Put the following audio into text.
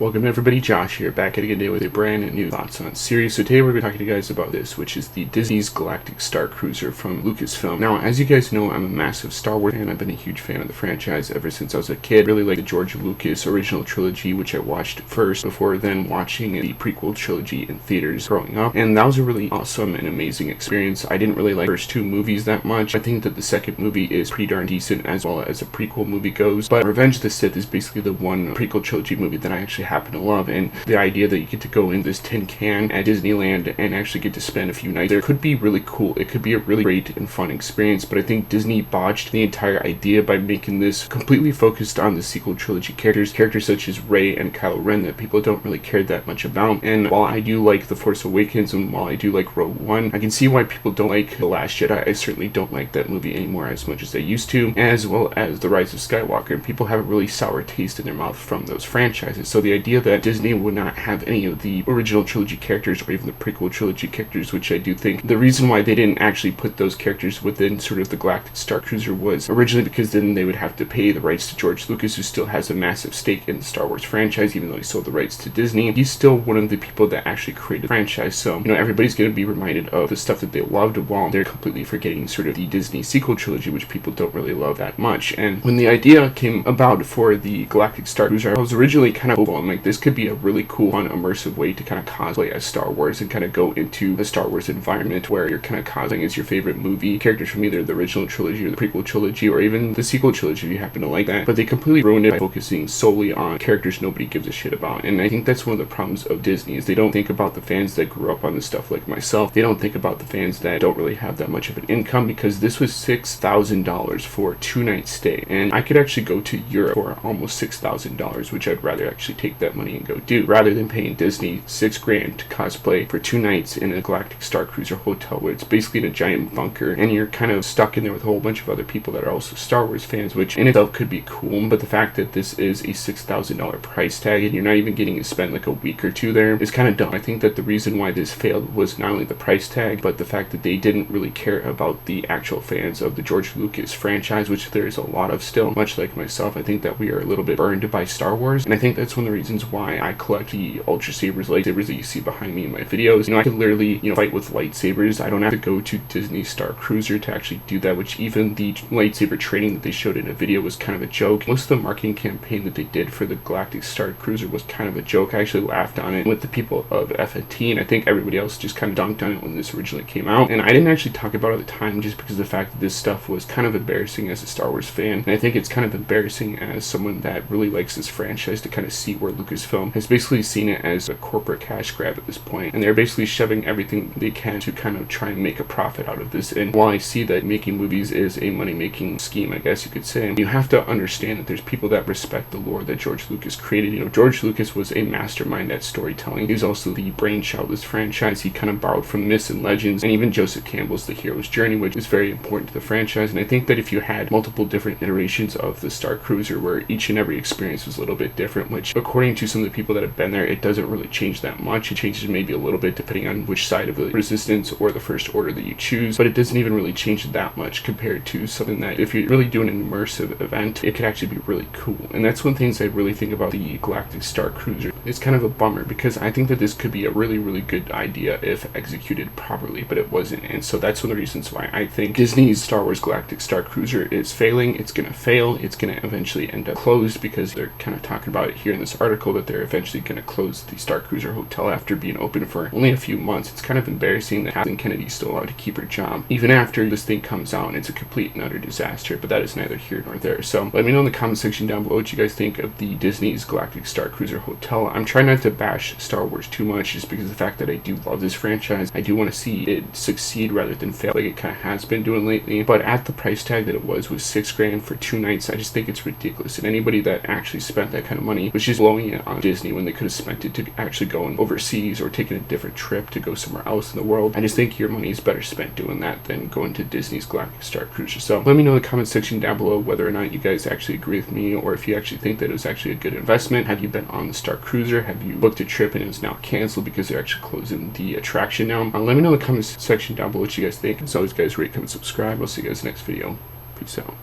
Welcome everybody, Josh here, back at it again with a brand new thoughts on series. So today we're going to be talking to you guys about this, which is the Disney's Galactic Starcruiser from Lucasfilm. Now, as you guys know, I'm a massive Star Wars fan. I've been a huge fan of the franchise ever since I was a kid. Really like the George Lucas original trilogy, which I watched first before then watching the prequel trilogy in theaters growing up. And that was a really awesome and amazing experience. I didn't really like the first two movies that much. I think that the second movie is pretty darn decent as well as a prequel movie goes. But Revenge of the Sith is basically the one prequel trilogy movie that I actually happen to love, and the idea that you get to go in this tin can at Disneyland and actually get to spend a few nights there could be really cool. It could be a really great and fun experience, but I think Disney botched the entire idea by making this completely focused on the sequel trilogy characters such as Rey and Kylo Ren that people don't really care that much about. And while I do like The Force Awakens and while I do like Rogue One, I can see why people don't like The Last Jedi. I certainly don't like that movie anymore as much as I used to, as well as The Rise of Skywalker, and people have a really sour taste in their mouth from those franchises. So the idea that Disney would not have any of the original trilogy characters or even the prequel trilogy characters, which I do think the reason why they didn't actually put those characters within sort of the Galactic Starcruiser was originally because then they would have to pay the rights to George Lucas, who still has a massive stake in the Star Wars franchise, even though he sold the rights to Disney. He's still one of the people that actually created the franchise, so everybody's going to be reminded of the stuff that they loved while they're completely forgetting sort of the Disney sequel trilogy, which people don't really love that much. And when the idea came about for the Galactic Starcruiser, I was originally kind of hopeful. I'm like, this could be a really cool, fun, immersive way to kind of cosplay as Star Wars and kind of go into a Star Wars environment where you're kind of cosplaying as your favorite movie characters from either the original trilogy or the prequel trilogy or even the sequel trilogy if you happen to like that. But they completely ruined it by focusing solely on characters nobody gives a shit about. And I think that's one of the problems of Disney is they don't think about the fans that grew up on this stuff like myself. They don't think about the fans that don't really have that much of an income, because this was $6,000 for a 2-night stay. And I could actually go to Europe for almost $6,000, which I'd rather actually take that money and go do rather than paying Disney $6,000 to cosplay for 2 nights in a Galactic Starcruiser hotel where it's basically in a giant bunker and you're kind of stuck in there with a whole bunch of other people that are also Star Wars fans, which in itself could be cool. But the fact that this is a $6,000 price tag and you're not even getting to spend like a week or two there is kind of dumb. I think that the reason why this failed was not only the price tag, but the fact that they didn't really care about the actual fans of the George Lucas franchise, which there is a lot of still. Much like myself, I think that we are a little bit burned by Star Wars, and I think that's one of the reasons why I collect the Ultra Sabers lightsabers that you see behind me in my videos. I can literally fight with lightsabers. I don't have to go to Disney Starcruiser to actually do that, which even the lightsaber training that they showed in a video was kind of a joke. Most of the marketing campaign that they did for the Galactic Starcruiser was kind of a joke. I actually laughed on it with the people of FNT, and I think everybody else just kind of dunked on it when this originally came out. And I didn't actually talk about it at the time just because of the fact that this stuff was kind of embarrassing as a Star Wars fan, and I think it's kind of embarrassing as someone that really likes this franchise to kind of see where Lucasfilm has basically seen it as a corporate cash grab at this point, and they're basically shoving everything they can to kind of try and make a profit out of this. And while I see that making movies is a money-making scheme, I guess you could say, you have to understand that there's people that respect the lore that George Lucas created. George Lucas was a mastermind at storytelling. He's also the brainchild of this franchise. He kind of borrowed from myths and legends, and even Joseph Campbell's The Hero's Journey, which is very important to the franchise. And I think that if you had multiple different iterations of the Starcruiser where each and every experience was a little bit different, which according to some of the people that have been there, it doesn't really change that much. It changes maybe a little bit depending on which side of the Resistance or the First Order that you choose, but it doesn't even really change that much compared to something that if you're really doing an immersive event, it could actually be really cool. And that's one of the things I really think about the Galactic Starcruiser. It's kind of a bummer because I think that this could be a really, really good idea if executed properly, but it wasn't. And so that's one of the reasons why I think Disney's Star Wars Galactic Starcruiser is failing. It's going to fail. It's going to eventually end up closed, because they're kind of talking about it here in this article that they're eventually going to close the Starcruiser Hotel after being open for only a few months. It's kind of embarrassing that Kathleen Kennedy's still allowed to keep her job even after this thing comes out and it's a complete and utter disaster, but that is neither here nor there. So let me know in the comment section down below what you guys think of the Disney's Galactic Starcruiser Hotel. I'm trying not to bash Star Wars too much just because of the fact that I do love this franchise. I do want to see it succeed rather than fail like it kind of has been doing lately, but at the price tag that it was $6,000 for 2 nights, I just think it's ridiculous. And anybody that actually spent that kind of money was just blowing it on Disney when they could have spent it to actually going overseas or taking a different trip to go somewhere else in the world. I just think your money is better spent doing that than going to Disney's Galactic Starcruiser. So let me know in the comment section down below whether or not you guys actually agree with me, or if you actually think that it was actually a good investment. Have you been on the Starcruiser? Have you booked a trip and it's now canceled because they're actually closing the attraction now? Let me know in the comment section down below what you guys think. As always, guys, rate, comment, subscribe. I'll see you guys next video. Peace out.